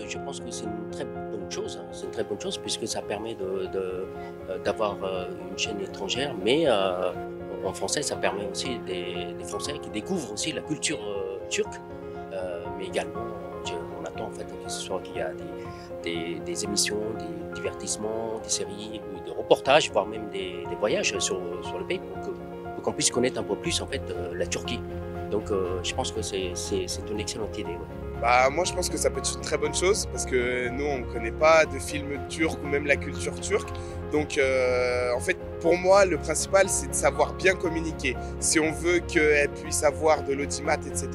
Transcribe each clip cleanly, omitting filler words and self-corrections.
Je pense que c'est une très bonne chose, hein. C'est une très bonne chose puisque ça permet d'avoir une chaîne étrangère, mais en français, ça permet aussi des Français qui découvrent aussi la culture turque, mais également, on attend en fait que ce soit qu'il y a des émissions, des divertissements, des séries, des reportages, voire même des voyages sur le pays pour qu'on puisse connaître un peu plus en fait la Turquie. Donc je pense que c'est une excellente idée. Ouais. Bah, moi je pense que ça peut être une très bonne chose parce que nous on ne connaît pas de films turcs ou même la culture turque. Donc en fait pour moi le principal c'est de savoir bien communiquer. Si on veut qu'elle puisse avoir de l'audimat etc.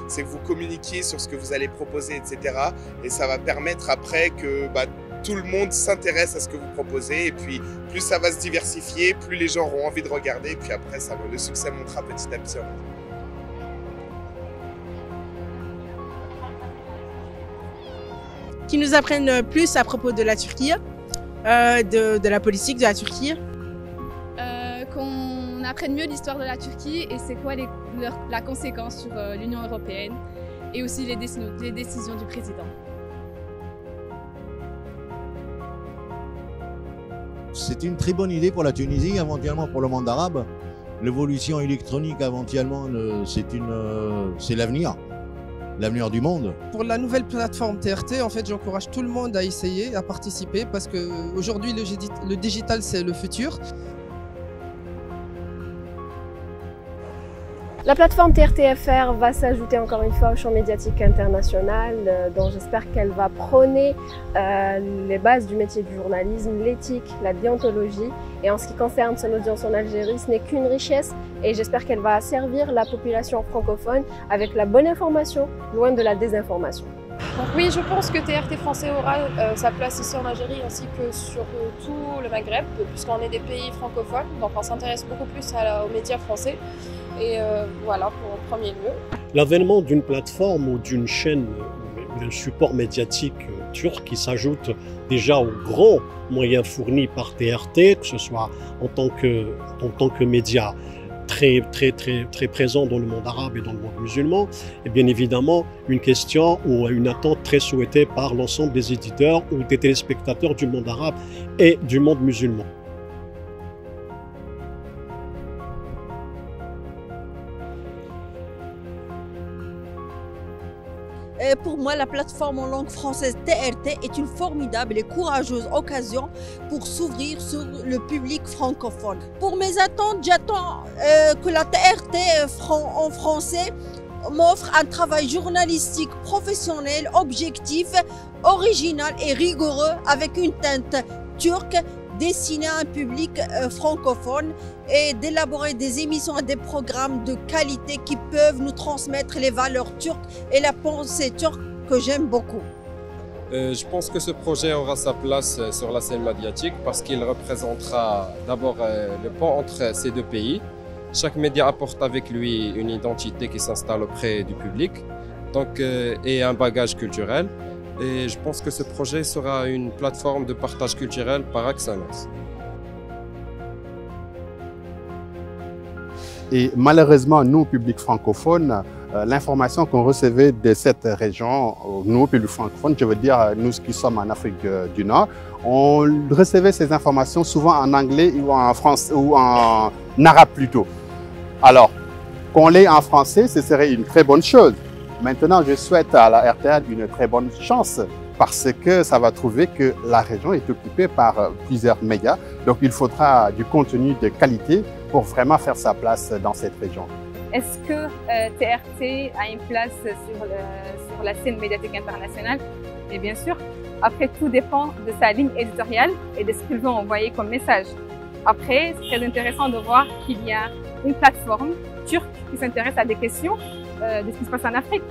c'est que vous communiquiez sur ce que vous allez proposer etc. Et ça va permettre après que tout le monde s'intéresse à ce que vous proposez et puis plus ça va se diversifier, plus les gens auront envie de regarder et puis après le succès montera petit à petit. Qui nous apprennent plus à propos de la Turquie, de la politique de la Turquie. Qu'on apprenne mieux l'histoire de la Turquie et c'est quoi la conséquence sur l'Union européenne et aussi les décisions du président. C'est une très bonne idée pour la Tunisie, éventuellement pour le monde arabe. L'évolution électronique, éventuellement, c'est l'avenir. L'avenir du monde. Pour la nouvelle plateforme TRT, en fait, j'encourage tout le monde à essayer, à participer, parce qu'aujourd'hui, le digital, c'est le futur. La plateforme TRT-FR va s'ajouter encore une fois au champ médiatique international, dont j'espère qu'elle va prôner les bases du métier du journalisme, l'éthique, la déontologie. Et en ce qui concerne son audience en Algérie, ce n'est qu'une richesse et j'espère qu'elle va servir la population francophone avec la bonne information, loin de la désinformation. Donc oui, je pense que TRT français aura sa place ici en Algérie ainsi que sur tout le Maghreb, puisqu'on est des pays francophones, donc on s'intéresse beaucoup plus aux médias français. Et voilà, pour en premier lieu. L'avènement d'une plateforme ou d'une chaîne, d'un support médiatique turc qui s'ajoute déjà aux grands moyens fournis par TRT, que ce soit en tant que média très présent dans le monde arabe et dans le monde musulman, est bien évidemment une question ou une attente très souhaitée par l'ensemble des éditeurs ou des téléspectateurs du monde arabe et du monde musulman. Pour moi, la plateforme en langue française TRT est une formidable et courageuse occasion pour s'ouvrir sur le public francophone. Pour mes attentes, j'attends que la TRT en français m'offre un travail journalistique professionnel, objectif, original et rigoureux avec une teinte turque destiné à un public francophone et d'élaborer des émissions et des programmes de qualité qui peuvent nous transmettre les valeurs turques et la pensée turque que j'aime beaucoup. Je pense que ce projet aura sa place sur la scène médiatique parce qu'il représentera d'abord le pont entre ces deux pays. Chaque média apporte avec lui une identité qui s'installe auprès du public et un bagage culturel. Et je pense que ce projet sera une plateforme de partage culturel par excellence. Et malheureusement, nous, public francophone, l'information qu'on recevait de cette région, nous, public francophone, je veux dire nous qui sommes en Afrique du Nord, on recevait ces informations souvent en anglais ou en français ou en arabe plutôt. Alors, qu'on l'ait en français, ce serait une très bonne chose. Maintenant, je souhaite à la RTL une très bonne chance parce que ça va trouver que la région est occupée par plusieurs médias. Donc, il faudra du contenu de qualité pour vraiment faire sa place dans cette région. Est-ce que TRT a une place sur la scène médiatique internationale? Et bien sûr, après, tout dépend de sa ligne éditoriale et de ce qu'ils vont envoyer comme message. Après, c'est très intéressant de voir qu'il y a une plateforme turque qui s'intéresse à des questions de ce qui se passe en Afrique.